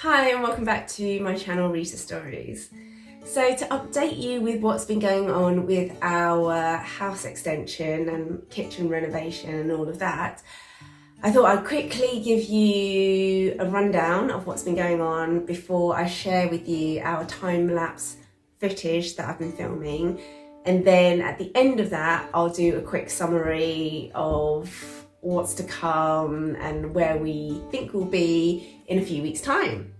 Hi and welcome back to my channel Rita Stories. So to update you with what's been going on with our house extension and kitchen renovation and all of that, I thought I'd quickly give you a rundown of what's been going on before I share with you our time-lapse footage that I've been filming, and then at the end of that I'll do a quick summary of what's to come and where we think we'll be in a few weeks' time.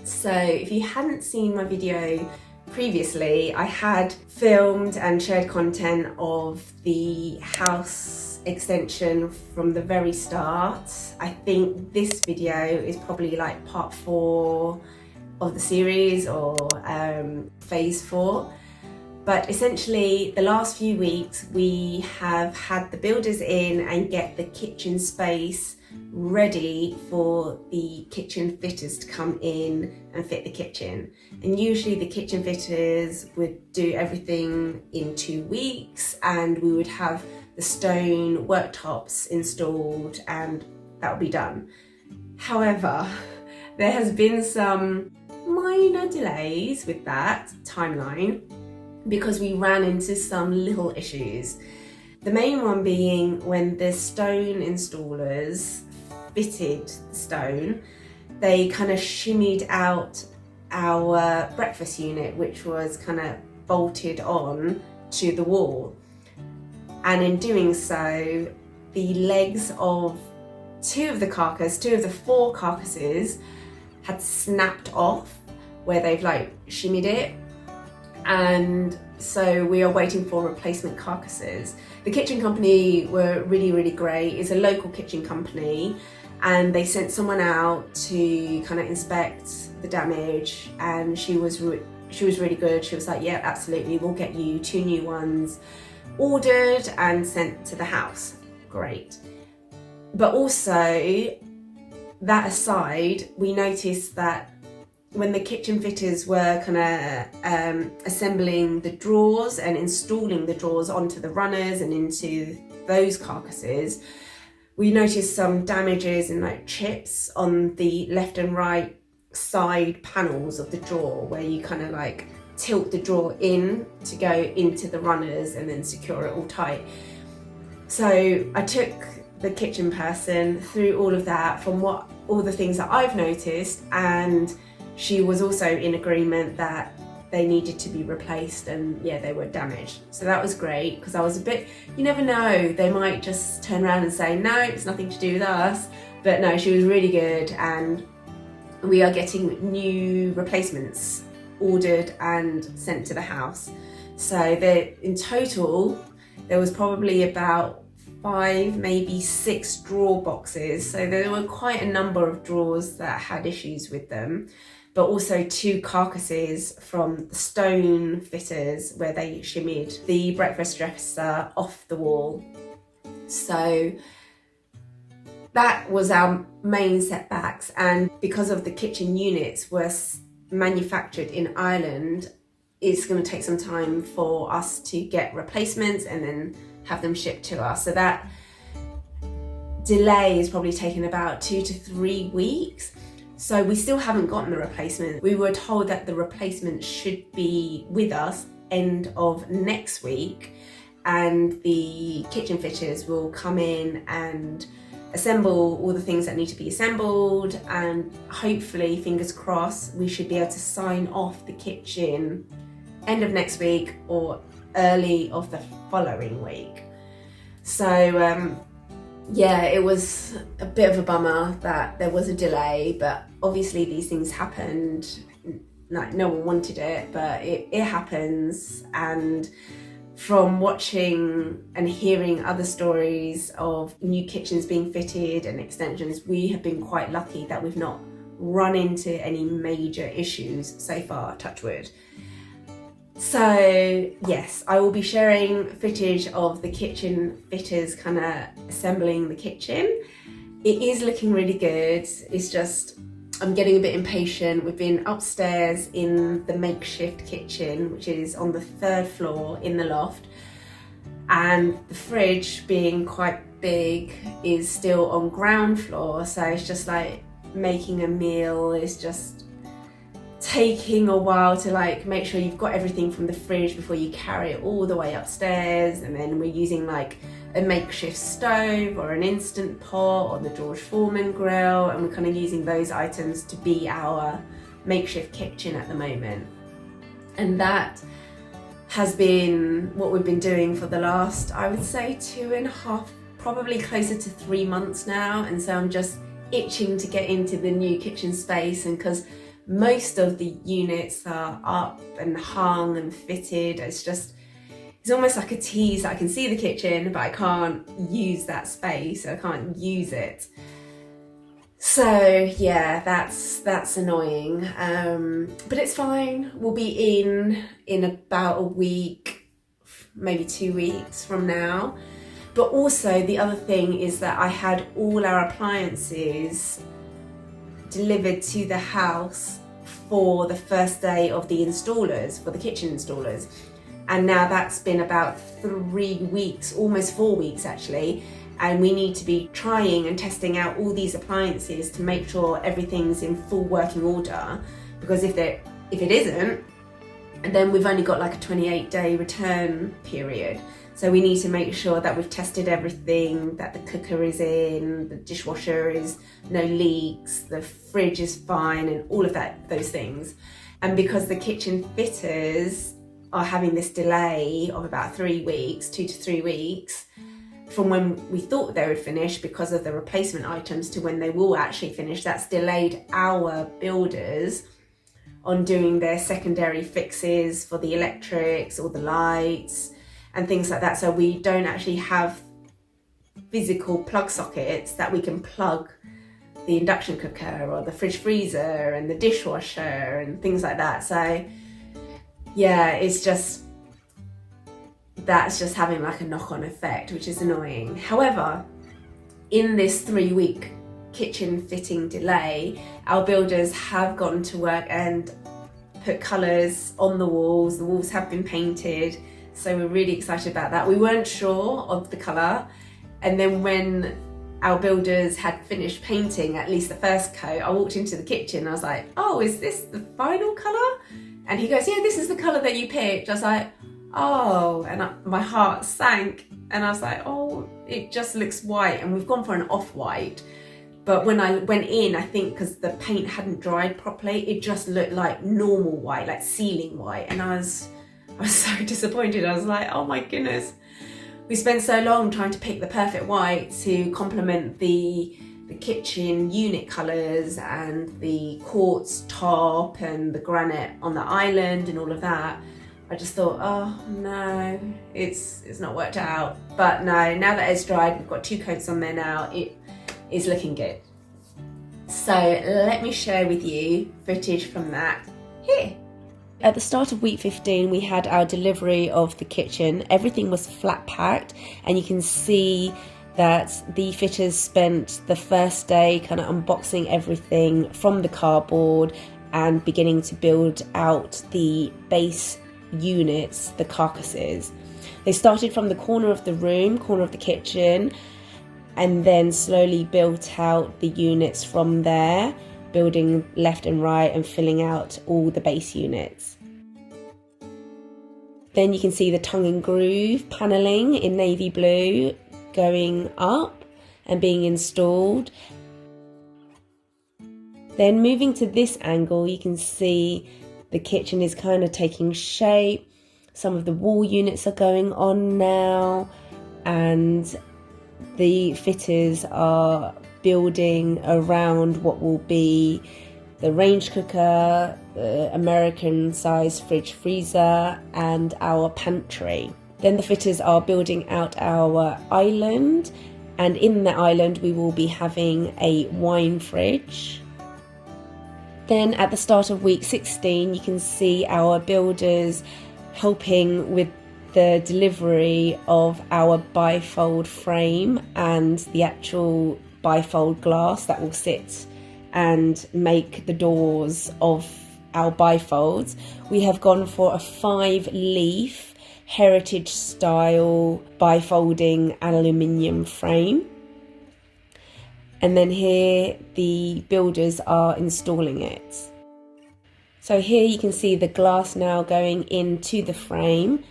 So if you hadn't seen my video previously, I had filmed and shared content of the house extension from the very start. I think this video is probably like part 4 of the series, or phase 4. But essentially the last few weeks we have had the builders in and get the kitchen space ready for the kitchen fitters to come in and fit the kitchen. And usually the kitchen fitters would do everything in 2 weeks and we would have the stone worktops installed and that would be done. However, there has been some minor delays with that timeline because we ran into some little issues. The main one being when the stone installers fitted the stone, they kind of shimmied out our breakfast unit, which was kind of bolted on to the wall. And in doing so, the legs of two of the 4 carcasses had snapped off where they've like shimmied it. And so we are waiting for replacement carcasses. The kitchen company were really great. It's a local kitchen company and they sent someone to kind of inspect the damage, and she was really good. She was like, yeah, absolutely, we'll get you 2 new ones ordered and sent to the house. Great. But also, that aside, we noticed that when the kitchen fitters were kind of assembling the drawers and installing the drawers onto the runners and into those carcasses, we noticed some damages and like chips on the left and right side panels of the drawer, where you kind of like tilt the drawer in to go into the runners and then secure it all tight. So I took the kitchen person through all of that from all the things that I've noticed, and she was also in agreement that they needed to be replaced and yeah, they were damaged. So that was great, because I was a bit, you never know, they might just turn around and say, no, it's nothing to do with us. But no, she was really good, and we are getting new replacements ordered and sent to the house. So in total, there was probably about 5, maybe 6 drawer boxes. So there were quite a number of drawers that had issues with them, but also 2 carcasses from the stone fitters where they shimmied the breakfast dresser off the wall. So that was our main setbacks, and because of the kitchen units were manufactured in Ireland, it's going to take some time for us to get replacements and then have them shipped to us. So that delay is probably taken about 2 to 3 weeks. So we still haven't gotten the replacement. We were told that the replacement should be with us end of next week, and the kitchen fitters will come in and assemble all the things that need to be assembled, and hopefully, fingers crossed, we should be able to sign off the kitchen end of next week or early of the following week. So yeah, it was a bit of a bummer that there was a delay, but obviously these things happened. Like, no one wanted it, but it happens. And from watching and hearing other stories of new kitchens being fitted and extensions, we have been quite lucky that we've not run into any major issues so far, touch wood. So yes, I will be sharing footage of the kitchen fitters kind of assembling the kitchen. It is looking really good. It's just, I'm getting a bit impatient. We've been upstairs in the makeshift kitchen, which is on the 3rd floor in the loft. And the fridge, being quite big, is still on ground floor. So it's just like, making a meal is just taking a while to like make sure you've got everything from the fridge before you carry it all the way upstairs. And then we're using like a makeshift stove or an instant pot or the George Foreman grill, and we're kind of using those items to be our makeshift kitchen at the moment. And that has been what we've been doing for the last, I would say, 2.5, probably closer to 3 months now. And so I'm just itching to get into the new kitchen space, and because most of the units are up and hung and fitted, it's almost like a tease. I can see the kitchen, but I can't use that space. I can't use it. So yeah, that's annoying. But it's fine. We'll be in about a week, maybe 2 weeks from now. But also the other thing is that I had all our appliances delivered to the house for the first day of the installers, for the kitchen installers. And now that's been about 3 weeks, almost 4 weeks actually. And we need to be trying and testing out all these appliances to make sure everything's in full working order. Because if it isn't, then we've only got like a 28-day return period. So we need to make sure that we've tested everything, that the cooker is in, the dishwasher is no leaks, the fridge is fine, and all of those things. And because the kitchen fitters are having this delay of about 3 weeks, 2 to 3 weeks, from when we thought they would finish because of the replacement items to when they will actually finish, that's delayed our builders on doing their secondary fixes for the electrics or the lights and things like that. So we don't actually have physical plug sockets that we can plug the induction cooker or the fridge freezer and the dishwasher and things like that. So yeah, that's just having like a knock-on effect, which is annoying. However, in this 3-week kitchen fitting delay, our builders have gotten to work and put colours on the walls. The walls have been painted, so we're really excited about that. We weren't sure of the colour, and then when our builders had finished painting at least the first coat, I walked into the kitchen and I was like, oh, is this the final colour? And he goes, yeah, this is the colour that you picked. I was like, oh, and my heart sank, and I was like, oh, it just looks white, and we've gone for an off-white. But when I went in, I think because the paint hadn't dried properly, it just looked like normal white, like ceiling white, and I was so disappointed. I was like, oh my goodness, we spent so long trying to pick the perfect white to complement the kitchen unit colours and the quartz top and the granite on the island and all of that. I just thought, oh no, it's not worked out. But no, now that it's dried, we've got 2 coats on there now, it is looking good. So let me share with you footage from that here. At the start of week 15, we had our delivery of the kitchen. Everything was flat packed, and you can see that the fitters spent the first day kind of unboxing everything from the cardboard and beginning to build out the base units, the carcasses. They started from the corner of the room, corner of the kitchen, and then slowly built out the units from there, building left and right and filling out all the base units. Then you can see the tongue and groove panelling in navy blue going up and being installed. Then moving to this angle, you can see the kitchen is kind of taking shape. Some of the wall units are going on now, and the fitters are building around what will be the range cooker, the American size fridge freezer, and our pantry. Then the fitters are building out our island, and in the island we will be having a wine fridge. Then at the start of week 16, you can see our builders helping with the delivery of our bifold frame and the actual bifold glass that will sit and make the doors of our bifolds. We have gone for a 5-leaf heritage style bifolding aluminium frame. and then here the builders are installing it. So here you can see the glass now going into the frame.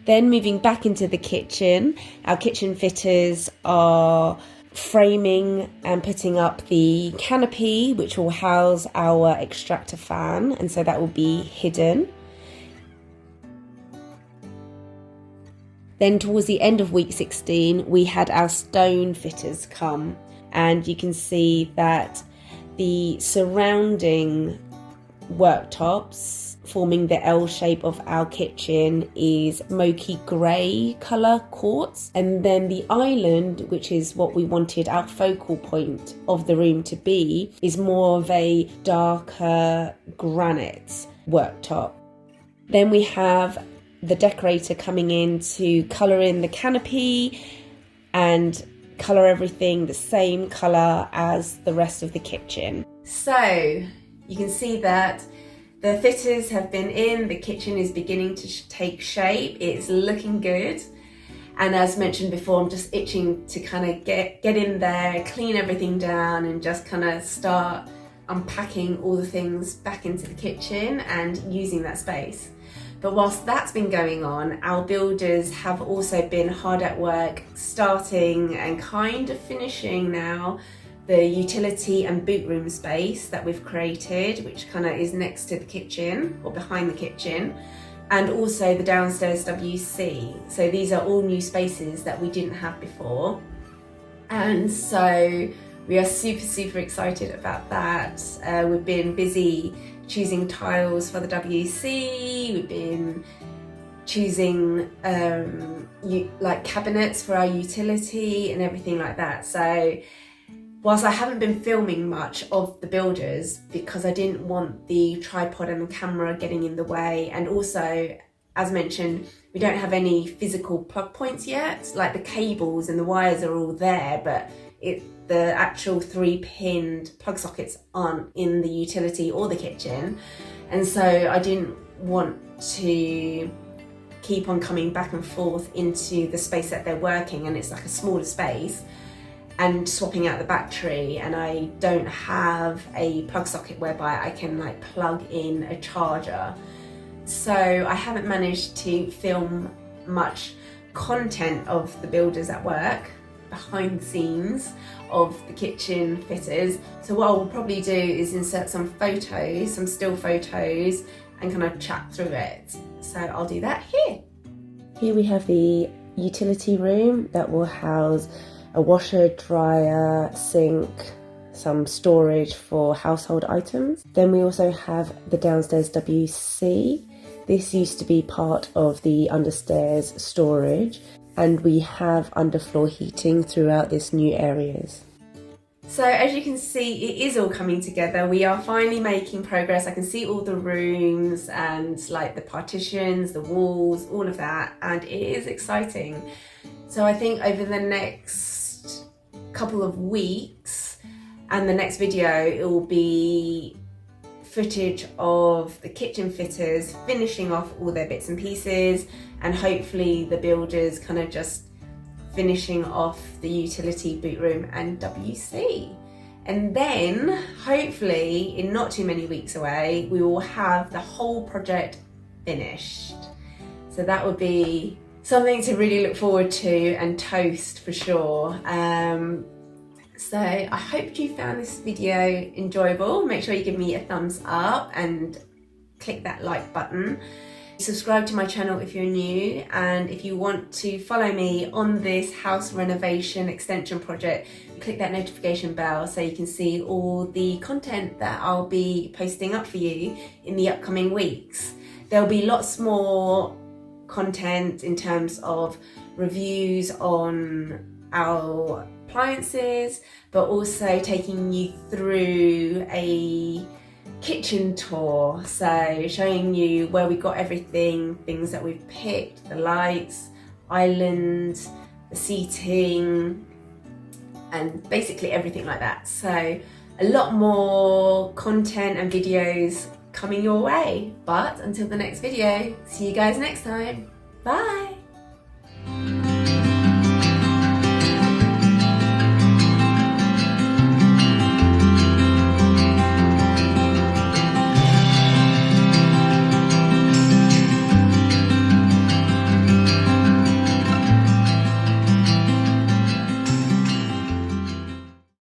Then moving back into the kitchen, our kitchen fitters are framing and putting up the canopy which will house our extractor fan, and so that will be hidden. Then towards the end of week 16 we had our stone fitters come, and you can see that the surrounding worktops forming the L shape of our kitchen is smoky grey colour quartz, and then the island, which is what we wanted our focal point of the room to be, is more of a darker granite worktop. Then we have the decorator coming in to colour in the canopy and colour everything the same colour as the rest of the kitchen. So you can see that the fitters have been in, the kitchen is beginning to take shape, it's looking good. And as mentioned before, I'm just itching to kind of get in there, clean everything down and just kind of start unpacking all the things back into the kitchen and using that space. But whilst that's been going on, our builders have also been hard at work starting and kind of finishing now the utility and boot room space that we've created, which kind of is next to the kitchen or behind the kitchen, and also the downstairs WC. So these are all new spaces that we didn't have before. And so we are super excited about that. We've been busy choosing tiles for the WC, we've been choosing like cabinets for our utility and everything like that. So whilst I haven't been filming much of the builders because I didn't want the tripod and the camera getting in the way, and also, as mentioned, we don't have any physical plug points yet. Like the cables and the wires are all there, but the actual 3-pinned plug sockets aren't in the utility or the kitchen. And so I didn't want to keep on coming back and forth into the space that they're working, and it's like a smaller space, and swapping out the battery, and I don't have a plug socket whereby I can like plug in a charger. So I haven't managed to film much content of the builders at work, behind the scenes of the kitchen fitters. So what I will probably do is insert some photos, some still photos, and kind of chat through it. So I'll do that here. Here we have the utility room that will house a washer, dryer, sink, some storage for household items. Then we also have the downstairs WC. This used to be part of the understairs storage, and we have underfloor heating throughout this new areas. So as you can see, it is all coming together. We are finally making progress. I can see all the rooms and like the partitions, the walls, all of that, and it is exciting. So I think over the next couple of weeks and the next video, it will be footage of the kitchen fitters finishing off all their bits and pieces, and hopefully the builders kind of just finishing off the utility, boot room and WC. And then hopefully in not too many weeks away, we will have the whole project finished. So that would be something to really look forward to and toast for sure. So I hope you found this video enjoyable. Make sure you give me a thumbs up and click that like button. Subscribe to my channel if you're new, and if you want to follow me on this house renovation extension project, click that notification bell so you can see all the content that I'll be posting up for you in the upcoming weeks. There'll be lots more content in terms of reviews on our appliances, but also taking you through a kitchen tour, so showing you where we got everything, things that we've picked, the lights, island, the seating, and basically everything like that. So a lot more content and videos coming your way. But until the next video, see you guys next time. Bye.